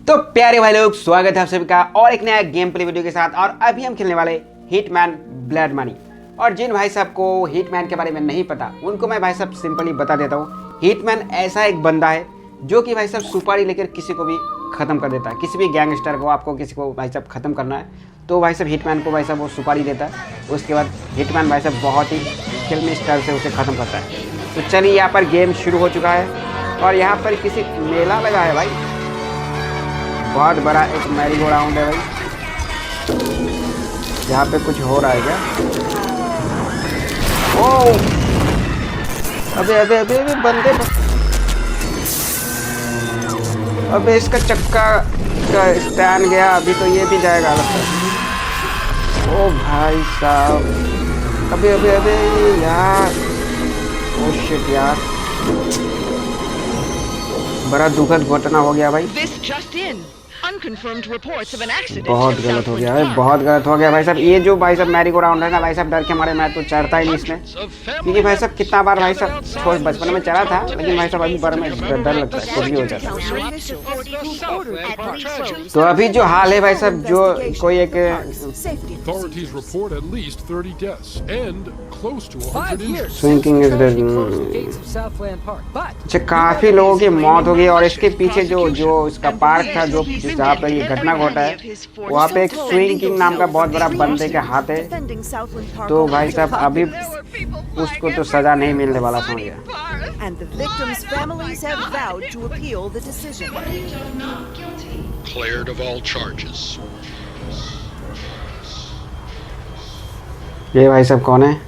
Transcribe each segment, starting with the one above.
तो प्यारे भाई लोग, स्वागत है आप सभी का और एक नया गेम प्ले वीडियो के साथ। और अभी हम खेलने वाले हिटमैन ब्लड मनी। और जिन भाई साहब को हिटमैन के बारे में नहीं पता, उनको मैं भाई साहब सिंपली बता देता हूँ। हिटमैन ऐसा एक बंदा है जो कि भाई साहब सुपारी लेकर किसी को भी ख़त्म कर देता है। किसी भी गैंगस्टर को, आपको किसी को भाई साहब ख़त्म करना है तो भाई साहब हिटमैन को भाई साहब वो सुपारी देता है। उसके बाद हिटमैन भाई साहब बहुत ही फिल्मी स्टाइल से उसे ख़त्म करता है। तो चलिए, यहाँ पर गेम शुरू हो चुका है और यहाँ पर किसी मेला लगा है भाई। बहुत बड़ा एक मैरी गो राउंड है भाई। यहाँ पे कुछ हो रहा है क्या? ओह, अबे अबे अबे अबे बंदे, अबे इसका चक्का का स्टैंड गया, अभी तो ये भी जाएगा लगता है। ओ भाई साहब, अबे अबे अबे यार, ओ शिट यार, बड़ा दुखद घटना हो गया भाई। बहुत गलत हो गया है, बहुत गलत हो गया भाई साहब। ये जो भाई साहब मैरी गो राउंड है ना भाई साहब, डर के मारे मैं तो चढ़ता ही नहीं इसमें, क्योंकि भाई साहब कितना बार भाई साहब छोड़ बचपन में चढ़ा था, लेकिन भाई साहब अभी बड़े में डर लगता है, कुछ भी हो जाता है। तो अभी जो हाल है भाई साहब, जो कोई एक स्विंकिंग अच्छा, काफी लोगों की मौत हो गई। और इसके पीछे जो इसका पार्क था, जो जहाँ पर ये घटना घटा है, वहाँ पे एक स्विंग किंग नाम का बहुत बड़ा बंदे के हाथ है। तो भाई साहब अभी उसको तो सजा नहीं मिलने वाला, समझ गया। ये भाई साहब कौन है?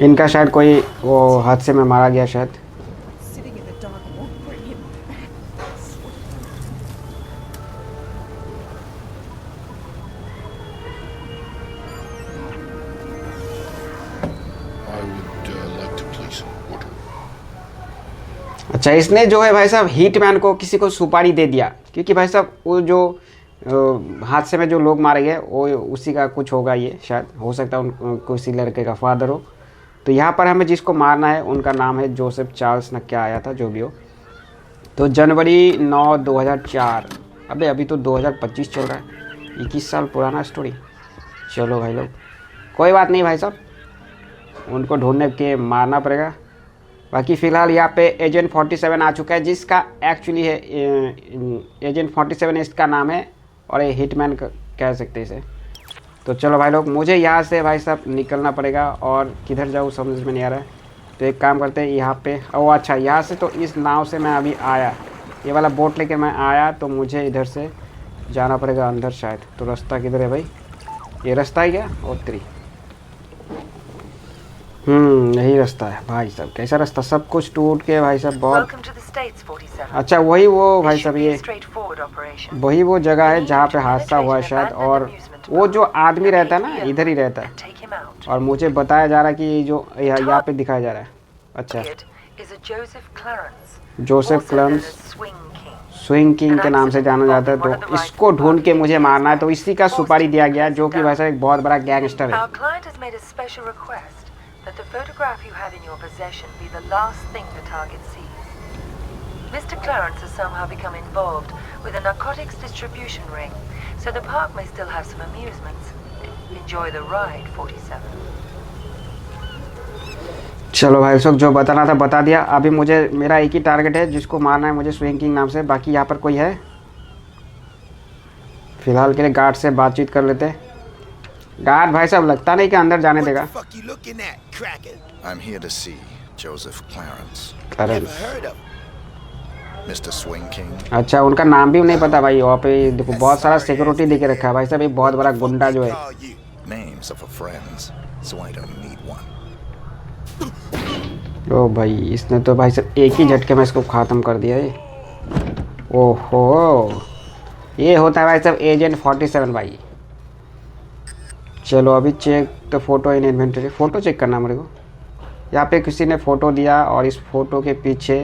इनका शायद कोई वो हादसे में मारा गया शायद। अच्छा, इसने जो है भाई साहब हिटमैन को किसी को सुपारी दे दिया, क्योंकि भाई साहब वो जो हादसे में जो लोग मारे गए वो उसी का कुछ होगा। ये शायद हो सकता है किसी लड़के का फादर हो। तो यहाँ पर हमें जिसको मारना है उनका नाम है जोसेफ चार्ल्स, ना क्या आया था, जो भी हो। तो जनवरी 9, 2004। अबे अभी तो 2025 चल रहा है, 21 साल पुराना स्टोरी। चलो भाई लोग, कोई बात नहीं भाई साहब, उनको ढूंढने के मारना पड़ेगा। बाकी फ़िलहाल यहाँ पे एजेंट 47 आ चुका है, जिसका एक्चुअली है एजेंट 47 इसका नाम है, और ये हिटमैन कह सकते हैं इसे। तो चलो भाई लोग, मुझे यहाँ से भाई साहब निकलना पड़ेगा, और किधर जाऊँ समझ में नहीं आ रहा है। तो एक काम करते हैं, यहाँ पे ओह अच्छा, यहाँ से तो इस नाव से मैं अभी आया, ये वाला बोट लेके मैं आया, तो मुझे इधर से जाना पड़ेगा अंदर शायद। तो रास्ता किधर है भाई? ये रास्ता है क्या? उत्तरी, यही रास्ता है भाई साहब। कैसा रास्ता, सब कुछ टूट के भाई साहब बहुत। अच्छा, वही वो भाई साहब, ये वही वो जगह है जहाँ पे हादसा हुआ है शायद। और वो जो आदमी रहता है ना, इधर ही रहता है, और मुझे बताया जा रहा है कि जो यहाँ पे दिखाया जा रहा है। अच्छा, जोसेफ क्लर्स स्विंग किंग के नाम से जाना जाता है। तो इसको ढूंढ के मुझे मारना है। तो इसी का सुपारी दिया गया, जो कि भाई साहब एक बहुत बड़ा गैंगस्टर है। That the photograph you have in your possession be the last thing the target sees. Mr. Clarence has somehow become involved with a narcotics distribution ring, so the park may still have some amusements. Enjoy the ride, 47. चलो भाई साहब, जो बताना था बता दिया। अभी मुझे मेरा एक ही टारगेट है, जिसको मारना है मुझे, स्विंग किंग नाम से। बाकी यहाँ पर कोई है? फिलहाल के लिए गार्ड से बातचीत कर लेते हैं। गार्ड भाई साहब लगता नहीं कि अंदर जाने देगा। I'm here to see Joseph Clarence. Mr. Swing King. अच्छा, उनका नाम भी नहीं पता भाई। वहाँ पे देखो बहुत सारा सिक्योरिटी देके रखा है भाई साहब, एक बहुत बड़ा गुंडा जो है। Names of friends, so I don't need one. ओ भाई, इसने तो भाई साहब एक ही झटके में इसको ख़त्म कर दिया है। ओहो, ये होता है भाई साहब एजेंट 47 भाई। चलो अभी check the photo in inventory. Photo check करना मेरे को। यहाँ पे किसी ने फ़ोटो दिया, और इस फोटो के पीछे,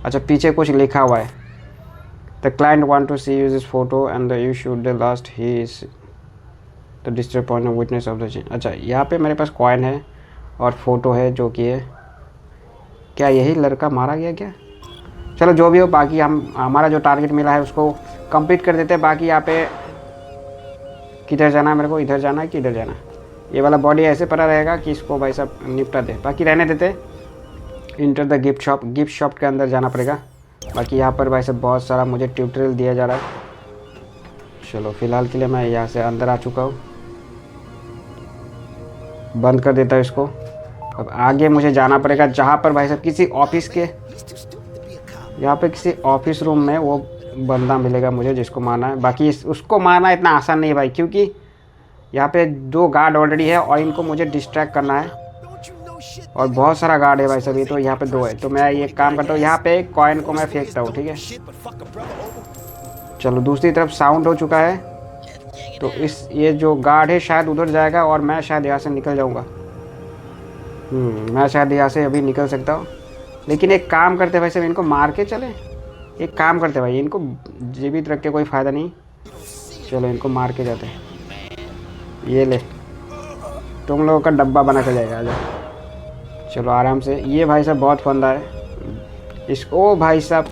अच्छा पीछे कुछ लिखा हुआ है। The client want to see use this photo and you should the last he is the disturb point of witness of the change. अच्छा, यहाँ पे मेरे पास कॉइन है और फोटो है, जो कि है क्या यही लड़का मारा गया क्या? चलो जो भी हो, बाकी हमारा जो टारगेट मिला है उसको कंप्लीट कर देते हैं। बाकी यहाँ पे किधर जाना है मेरे को? इधर जाना है कि इधर जाना है? ये वाला बॉडी ऐसे पड़ा रहेगा कि इसको भाई साहब निपटा दे, बाकी रहने देते। Enter the gift shop, gift shop के अंदर जाना पड़ेगा। बाकी यहाँ पर भाई साहब बहुत सारा मुझे ट्यूटोरियल दिया जा रहा है। चलो फिलहाल के लिए मैं यहाँ से अंदर आ चुका हूँ, बंद कर देता हूँ इसको। अब आगे मुझे जाना पड़ेगा जहाँ पर भाई साहब किसी ऑफिस के, यहाँ पे किसी ऑफिस रूम में वो बंदा मिलेगा मुझे जिसको मारना है। बाकी उसको मारना इतना आसान नहीं है भाई, क्योंकि यहाँ पे 2 गार्ड ऑलरेडी है और इनको मुझे डिस्ट्रैक्ट करना है और बहुत सारा गार्ड है भाई साहब। ये तो यहाँ पे 2 है, तो मैं ये काम करता हूँ, यहाँ पे एक कॉइन को मैं फेंकता हूँ, ठीक है। चलो दूसरी तरफ साउंड हो चुका है, तो ये जो गार्ड है शायद उधर जाएगा और मैं शायद यहाँ से निकल जाऊँगा। मैं शायद यहाँ से अभी निकल सकता हूँ, लेकिन एक काम करते भाई साहब, इनको मार के चले। एक काम करते भाई, इनको जीवित रख के कोई फ़ायदा नहीं। चलो इनको मार के जाते हैं। ये ले, तुम लोगों का डब्बा बना के जाएगा। आजा चलो आराम से। ये भाई साहब बहुत फंदा है ओ भाई साहब,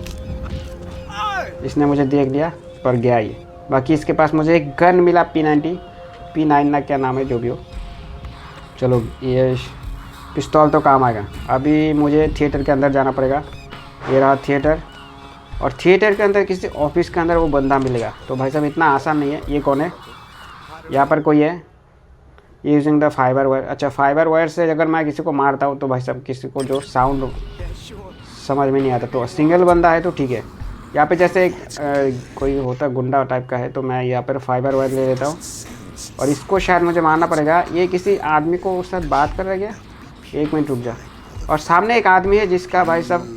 इसने मुझे देख लिया पर गया ये। बाकी इसके पास मुझे एक गन मिला, P9 ना क्या नाम है, जो भी हो। चलो ये पिस्तौल तो काम आएगा। अभी मुझे थिएटर के अंदर जाना पड़ेगा। ये रहा थिएटर, और थिएटर के अंदर किसी ऑफिस के अंदर वो बंदा मिलेगा। तो भाई साहब इतना आसान नहीं है। ये कौन है? यहाँ पर कोई है। Using the fibre wire. अच्छा, फाइबर वायर से अगर मैं किसी को मारता हूँ तो भाई साहब किसी को जो साउंड समझ में नहीं आता, तो सिंगल बंदा है तो ठीक है। यहाँ पे जैसे एक कोई होता गुंडा टाइप का है, तो मैं यहाँ पर फाइबर वायर ले लेता हूँ और इसको शायद मुझे मारना पड़ेगा। ये किसी आदमी को उस साथ बात कर रहा गया। 1 मिनट रुक जा। और सामने एक आदमी है जिसका भाई साहब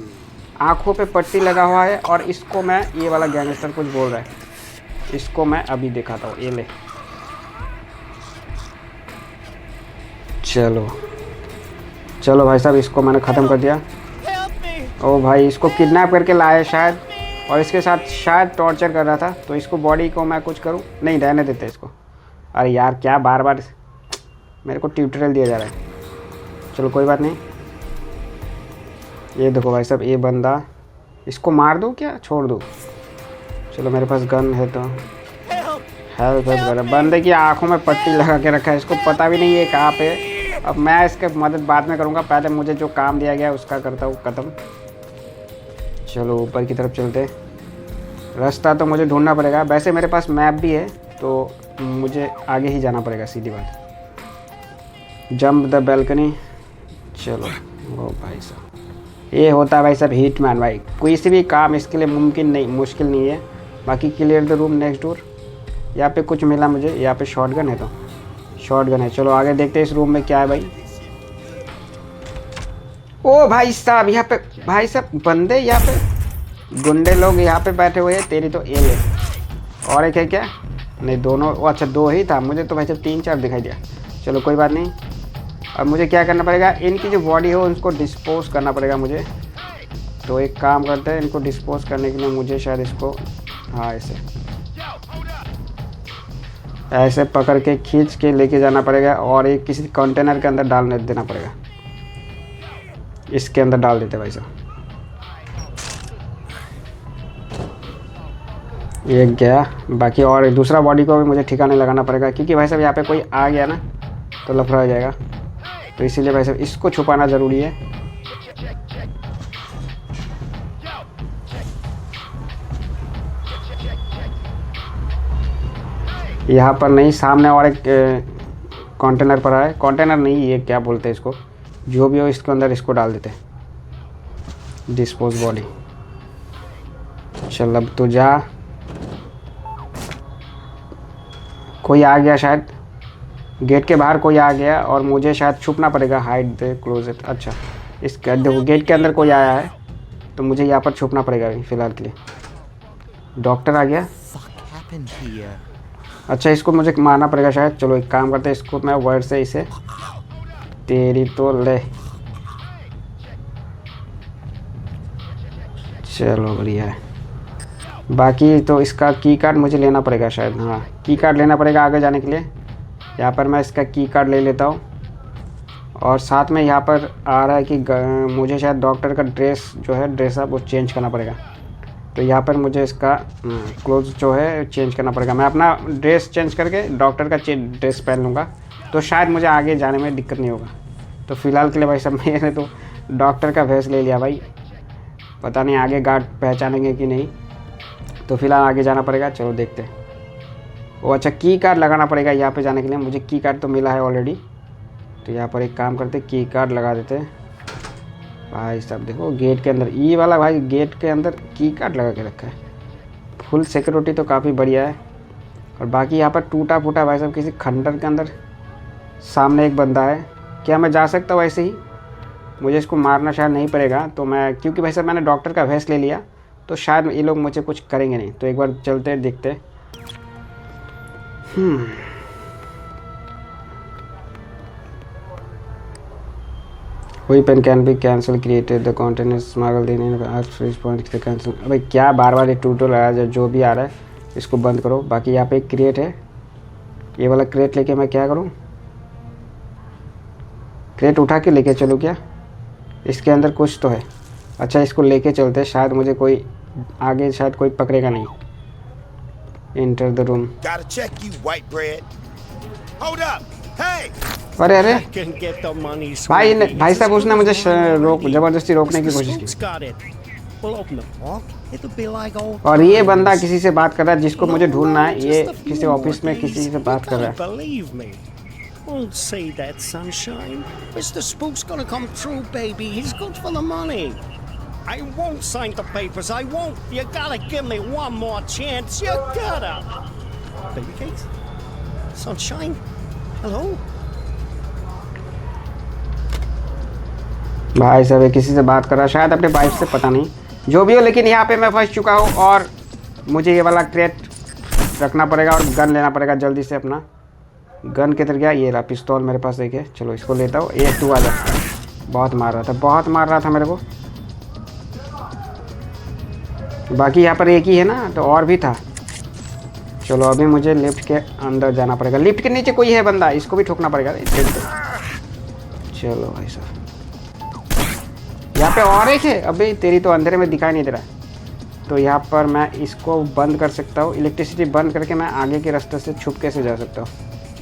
आँखों पे पट्टी लगा हुआ है, और इसको मैं, ये वाला गैंगस्टर कुछ बोल रहा है, इसको मैं अभी दिखाता हूँ। ये ले, चलो भाई साहब इसको मैंने ख़त्म कर दिया। ओ भाई, इसको किडनैप करके लाया शायद, और इसके साथ शायद टॉर्चर कर रहा था। तो इसको बॉडी को मैं कुछ करूं? नहीं, रहने देते इसको। अरे यार, क्या बार बार मेरे को ट्यूटोरियल दिया जा रहा है। चलो कोई बात नहीं। ये देखो भाई साहब, ये बंदा, इसको मार दूँ क्या छोड़ दूँ? चलो मेरे पास गन है तो हेल्प कर। बंदे की आंखों में पट्टी लगा के रखा है, इसको पता भी नहीं है कहाँ पे। अब मैं इसके मदद बाद में करूँगा, पहले मुझे जो काम दिया गया उसका करता हूँ ख़त्म। चलो ऊपर की तरफ चलते। रास्ता तो मुझे ढूंढना पड़ेगा। वैसे मेरे पास मैप भी है, तो मुझे आगे ही जाना पड़ेगा, सीधी बात। Jump the balcony. चलो ओ भाई साहब, ये होता है भाई साहब हिटमैन। भाई कोई सी भी काम इसके लिए मुश्किल नहीं है। बाकी clear the room next door. यहाँ पे कुछ मिला मुझे, यहाँ पे शॉटगन है, तो शॉटगन है। चलो आगे देखते हैं इस रूम में क्या है भाई। ओ भाई साहब, यहाँ पे भाई साहब बंदे, यहाँ पे गुंडे लोग यहाँ पे बैठे हुए हैं। तेरी तो ये ले। और एक है क्या? नहीं, दोनों। ओ अच्छा, 2 ही था, मुझे तो भाई साहब 3-4 दिखाई दिया। चलो कोई बात नहीं। अब मुझे क्या करना पड़ेगा? इनकी जो बॉडी हो उनको डिस्पोज करना पड़ेगा मुझे। तो एक काम करते हैं, इनको डिस्पोज करने के लिए मुझे शायद इसको, हाँ ऐसे पकड़ के खींच के लेके जाना पड़ेगा, और एक किसी कंटेनर के अंदर डालने देना पड़ेगा। इसके अंदर डाल देते भाई साहब। ये गया। बाकी और दूसरा बॉडी को भी मुझे ठिकाने लगाना पड़ेगा, क्योंकि भाई साहब यहाँ पे कोई आ गया ना तो लफड़ा हो जाएगा। तो इसीलिए भाई साहब इसको छुपाना ज़रूरी है। यहाँ पर नहीं, सामने और एक कंटेनर पड़ा है। कंटेनर नहीं, ये क्या बोलते हैं इसको, जो भी हो, इसके अंदर इसको डाल देते हैं। Dispose body. चल अब तो जा। कोई आ गया शायद, गेट के बाहर कोई आ गया, और मुझे शायद छुपना पड़ेगा। Hide the closet. अच्छा, इसका देखो गेट के अंदर कोई आया है, तो मुझे यहाँ पर छुपना पड़ेगा अभी फ़िलहाल के लिए। डॉक्टर आ गया। अच्छा, इसको मुझे मारना पड़ेगा शायद। चलो एक काम करते हैं, इसको मैं वर्ड से इसे, तेरी तो ले। चलो बढ़िया है। बाकी तो इसका की कार्ड मुझे लेना पड़ेगा शायद। हाँ, की कार्ड लेना पड़ेगा आगे जाने के लिए। यहाँ पर मैं इसका की कार्ड ले लेता हूँ, और साथ में यहाँ पर आ रहा है कि मुझे शायद डॉक्टर का ड्रेस जो है ड्रेसअप वो चेंज करना पड़ेगा। तो यहाँ पर मुझे इसका क्लोथ जो है चेंज करना पड़ेगा। मैं अपना ड्रेस चेंज करके डॉक्टर का ड्रेस पहन लूँगा तो शायद मुझे आगे जाने में दिक्कत नहीं होगा। तो फ़िलहाल के लिए भाई साहब मैंने तो डॉक्टर का भेस ले लिया भाई, पता नहीं आगे गार्ड पहचानेंगे कि नहीं। तो फ़िलहाल आगे जाना पड़ेगा, चलो देखते हैं। वो अच्छा की कार्ड लगाना पड़ेगा यहाँ पे जाने के लिए, मुझे की कार्ड तो मिला है ऑलरेडी। तो यहाँ पर एक काम करते की कार्ड लगा देते हैं भाई साहब। देखो गेट के अंदर ई वाला भाई गेट के अंदर की कार्ड लगा के रखा है। फुल सिक्योरिटी तो काफ़ी बढ़िया है। और बाकी यहाँ पर टूटा फूटा भाई साहब किसी खंडर के अंदर सामने एक बंदा है। क्या मैं जा सकता हूँ ऐसे ही? मुझे इसको मारना शायद नहीं पड़ेगा। तो मैं क्योंकि भाई साहब मैंने डॉक्टर का भेस ले लिया तो शायद ये लोग मुझे कुछ करेंगे नहीं। तो एक बार चलते देखते। Weapon can be cancelled created the content is smuggled in and freeze point से cancel। अबे क्या बार बार ये ट्यूटोरियल आ रहा है, जो भी आ रहा है इसको बंद करो। बाकी यहाँ पे एक क्रिएट है, ये वाला क्रेट लेके मैं क्या करूँ? क्रेट उठा के लेके चलूँ क्या? इसके अंदर कुछ तो है। अच्छा इसको लेके चलते, शायद मुझे कोई आगे शायद कोई पकड़ेगा नहीं। Enter the room। अरे अरे भाई साहब उसने मुझे ज़बरदस्ती रोकने की कोशिश की। और ये बंदा किसी से बात कर रहा है जिसको मुझे ढूंढना है। ये किसी ऑफिस में किसी से बात कर रहा है। Don't say that, sunshine. Mr. Spook's gonna come through, baby. He's good for the money. I won't sign the papers. I won't. You gotta give me one more chance. You gotta. Baby cakes? Sunshine? Hello? भाई साहब किसी से बात कर रहा है, शायद अपने वाइफ से, पता नहीं जो भी हो। लेकिन यहाँ पे मैं फंस चुका हूँ और मुझे ये वाला क्रेट रखना पड़ेगा और गन लेना पड़ेगा जल्दी से। अपना गन किधर गया? ये रहा पिस्तौल मेरे पास एक है, चलो इसको लेता हूँ। ये तू आ जा। बहुत मार रहा था मेरे को। बाकी यहाँ पर एक ही है ना, तो और भी था। चलो अभी मुझे लिफ्ट के अंदर जाना पड़ेगा। लिफ्ट के नीचे कोई है बंदा, इसको भी ठोकना पड़ेगा। चलो भाई साहब यहाँ पे और एक है। अबे तेरी तो अंधेरे में दिखाई नहीं दे रहा है। तो यहाँ पर मैं इसको बंद कर सकता हूँ। इलेक्ट्रिसिटी बंद करके मैं आगे के रास्ते से छुपके से जा सकता हूँ।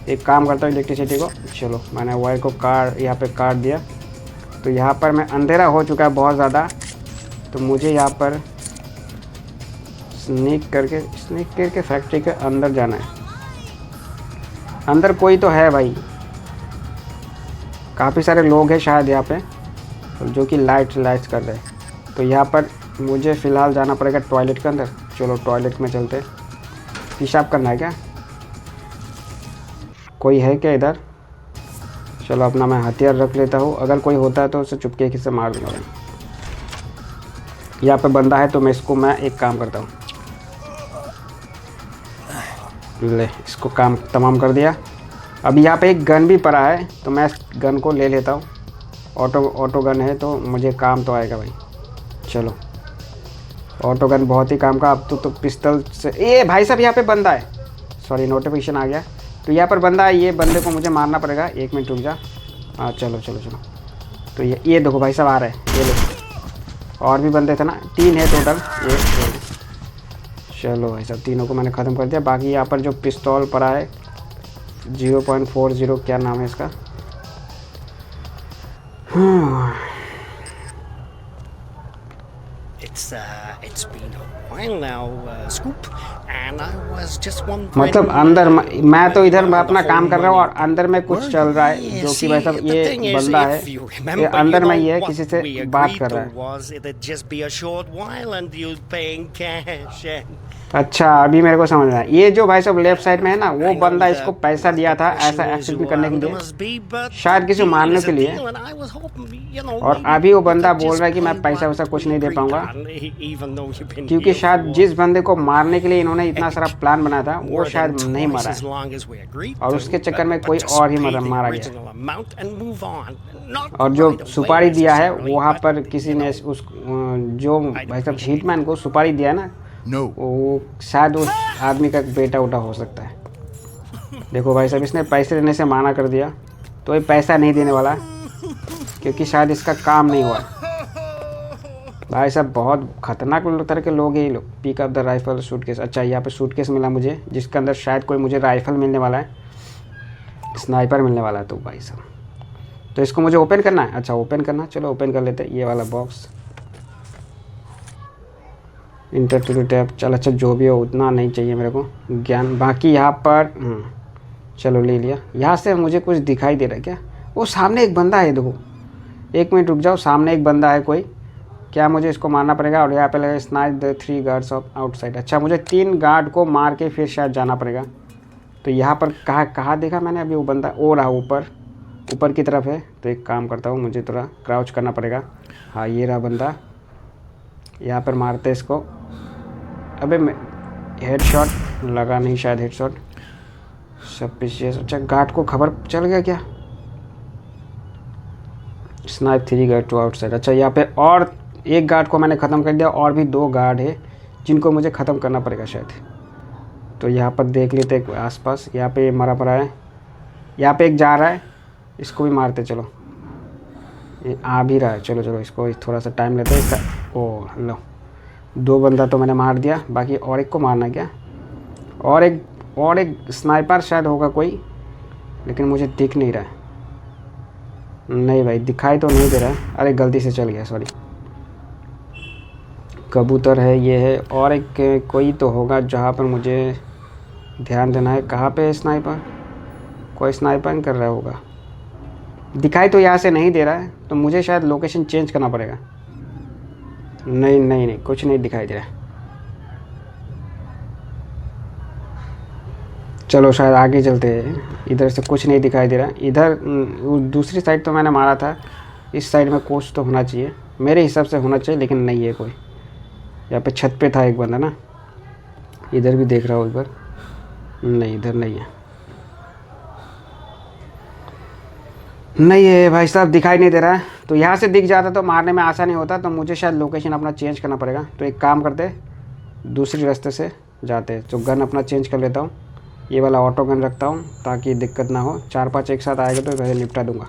एक काम करता हूँ इलेक्ट्रिसिटी को। चलो मैंने वायर को यहाँ पे काट दिया। तो यहाँ पर मैं अंधेरा हो चुका है बहुत ज़्यादा। तो मुझे यहाँ पर स्नीक करके फैक्ट्री के अंदर जाना है। अंदर कोई तो है भाई, काफ़ी सारे लोग हैं शायद यहाँ पे जो कि लाइट्स कर रहे हैं। तो यहाँ पर मुझे फ़िलहाल जाना पड़ेगा टॉयलेट के अंदर। चलो टॉयलेट में चलते। पेशाब करना है क्या? कोई है क्या इधर? चलो अपना मैं हथियार रख लेता हूँ, अगर कोई होता है तो उसे चुपके से मार दूँगा। यहाँ पे बंदा है तो मैं एक काम करता हूँ। ले इसको काम तमाम कर दिया। अभी यहाँ पे एक गन भी पड़ा है तो मैं इस गन को ले लेता हूँ। ऑटो गन है तो मुझे काम तो आएगा भाई। चलो ऑटो गन बहुत ही काम का। अब तो पिस्तौल से ये भाई साहब यहाँ पे बंदा है। सॉरी नोटिफिकेशन आ गया। तो यहाँ पर बंदा है, ये बंदे को मुझे मारना पड़ेगा। एक मिनट रुक जा। हाँ चलो। तो ये देखो भाई साहब आ रहे हैं। ये लो और भी बंदे थे ना, 3 है टोटल। ये चलो भाई साहब तीनों को मैंने ख़त्म कर दिया। बाकी यहाँ पर जो पिस्तौल पड़ा है 0.40 क्या नाम है इसका? It's been a while now, Scoop, and I was just wondering. मतलब अंदर मैं तो इधर अपना काम कर रहा हूँ और अंदर में कुछ चल रहा है जो कि भाई साहब ये बंदा है, ये अंदर में ये किसी से बात कर रहा है। अच्छा अभी मेरे को समझ रहा है। ये जो भाई साहब लेफ्ट साइड में है ना, वो बंदा इसको पैसा दिया था ऐसा एक्सीडेंट करने के लिए, शायद किसी को मारने के लिए। और अभी वो बंदा बोल रहा है कि मैं पैसा वैसा कुछ नहीं दे पाऊंगा, क्योंकि शायद जिस बंदे को मारने के लिए इन्होंने इतना सारा प्लान बनाया था वो शायद नहीं मारा है, और उसके चक्कर में कोई और ही मारा गया। और जो सुपारी दिया है वहाँ पर किसी ने उस जो भाई साहब हिटमैन को सुपारी दिया ना, वो शायद उस आदमी का बेटा उठा हो सकता है। देखो भाई साहब इसने पैसे देने से माना कर दिया, तो ये पैसा नहीं देने वाला। क्योंकि शायद इसका काम नहीं हुआ। भाई साहब बहुत खतरनाक तरह के लोग हैं ये लोग। Pick up the rifle suitcase. अच्छा यहाँ पे सूटकेस मिला मुझे, जिसके अंदर शायद कोई मुझे राइफल मिलने वाला है, स्नाइपर मिलने वाला है। तो भाई साहब तो इसको मुझे ओपन करना है। अच्छा ओपन करना, चलो ओपन कर लेते हैं ये वाला बॉक्स। Inter to tap. चल अच्छा जो भी हो उतना नहीं चाहिए मेरे को ज्ञान। बाकी यहाँ पर चलो ले लिया। यहाँ से मुझे कुछ दिखाई दे रहा है क्या? वो सामने एक बंदा है, देखो 1 मिनट रुक जाओ। सामने एक बंदा है कोई, क्या मुझे इसको मारना पड़ेगा? और यहाँ पे लगा snipe the 3 guards of outside. अच्छा मुझे 3 गार्ड को मार के फिर शायद जाना पड़ेगा। तो यहाँ पर कहाँ देखा मैंने अभी वो बंदा? ओ रहा ऊपर की तरफ है। तो एक काम करता हूँ, मुझे थोड़ा क्राउच करना पड़ेगा। हाँ ये रहा बंदा, यहाँ पर मारते इसको। अबे हेड शॉट लगा नहीं शायद, हेड शॉट सस्पिशियस। अच्छा गार्ड को खबर चल गया क्या? Snipe 3 guard to outside. अच्छा यहाँ पे और एक गार्ड को मैंने ख़त्म कर दिया, और भी 2 गार्ड है जिनको मुझे ख़त्म करना पड़ेगा शायद। तो यहाँ पर देख लेते हैं आसपास। यहाँ पे मरा पड़ा है, यहाँ पे एक जा रहा है, इसको भी मारते। चलो ये आ भी रहा है। चलो इसको थोड़ा सा टाइम लेते हैं इसका। ओ लो 2 बंदा तो मैंने मार दिया, बाकी और एक को मारना क्या? और एक स्नाइपर शायद होगा कोई, लेकिन मुझे दिख नहीं रहा है। नहीं भाई दिखाई तो नहीं दे रहा है। अरे गलती से चल गया, सॉरी। कबूतर है, ये है, और एक कोई तो होगा जहाँ पर मुझे ध्यान देना है। कहाँ पे है स्नाइपर? कोई स्नाइपर कर रहा होगा। दिखाई तो यहाँ से नहीं दे रहा है, तो मुझे शायद लोकेशन चेंज करना पड़ेगा। नहीं कुछ नहीं दिखाई दे रहा है। चलो शायद आगे चलते हैं। इधर से कुछ नहीं दिखाई दे रहा। इधर दूसरी साइड तो मैंने मारा था, इस साइड में कुछ तो होना चाहिए, मेरे हिसाब से होना चाहिए, लेकिन नहीं है कोई। यहाँ पे छत पे था एक बंदा ना। इधर भी देख रहा हूँ एक बार, नहीं इधर नहीं है। नहीं है भाई साहब, दिखाई नहीं दे रहा है। तो यहाँ से दिख जाता तो मारने में आसानी होता, तो मुझे शायद लोकेशन अपना चेंज करना पड़ेगा। तो एक काम करते, दूसरी रास्ते से जाते हैं। तो गन अपना चेंज कर लेता हूँ, ये वाला ऑटो गन रखता हूँ ताकि दिक्कत ना हो। 4-5 एक साथ आएगा तो वैसे निपटा दूंगा।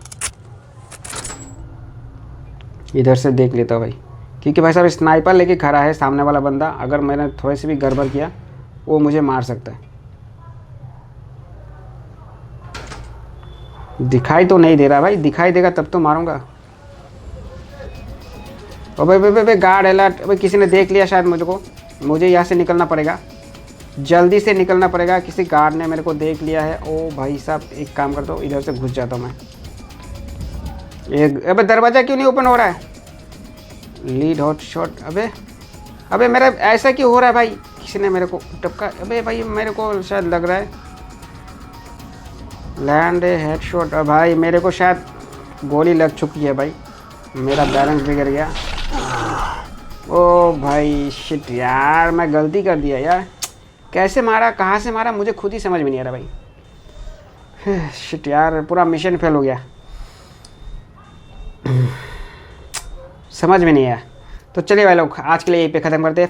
इधर से देख लेता हूँ भाई, क्योंकि भाई साहब स्नाइपर लेके खड़ा है सामने वाला बंदा। अगर मैंने थोड़ी सी भी गड़बड़ किया वो मुझे मार सकता है। दिखाई तो नहीं दे रहा भाई, दिखाई देगा तब तो मारूंगा। ओ भाई गार्ड अलर्ट। भाई किसी ने देख लिया शायद मुझे यहाँ से निकलना पड़ेगा, जल्दी से निकलना पड़ेगा। किसी गार्ड ने मेरे को देख लिया है। ओ भाई साहब एक काम करता हूँ, इधर से घुस जाता हूँ मैं। अबे दरवाज़ा क्यों नहीं ओपन हो रहा है? Lead hot shot. अबे मेरा ऐसा क्यों हो रहा है भाई? किसी ने मेरे को टपका। अबे भाई मेरे को शायद लग रहा है लैंड हेड शॉट। भाई मेरे को शायद गोली लग चुकी है भाई, मेरा बैलेंस बिगड़ गया। ओ भाई शिट यार, मैं गलती कर दिया यार। कैसे मारा, कहाँ से मारा, मुझे खुद ही समझ में नहीं आ रहा भाई। शिट यार, पूरा मिशन फेल हो गया, समझ में नहीं आया। तो चलिए भाई लोग आज के लिए यहीं पे ख़त्म करते हैं।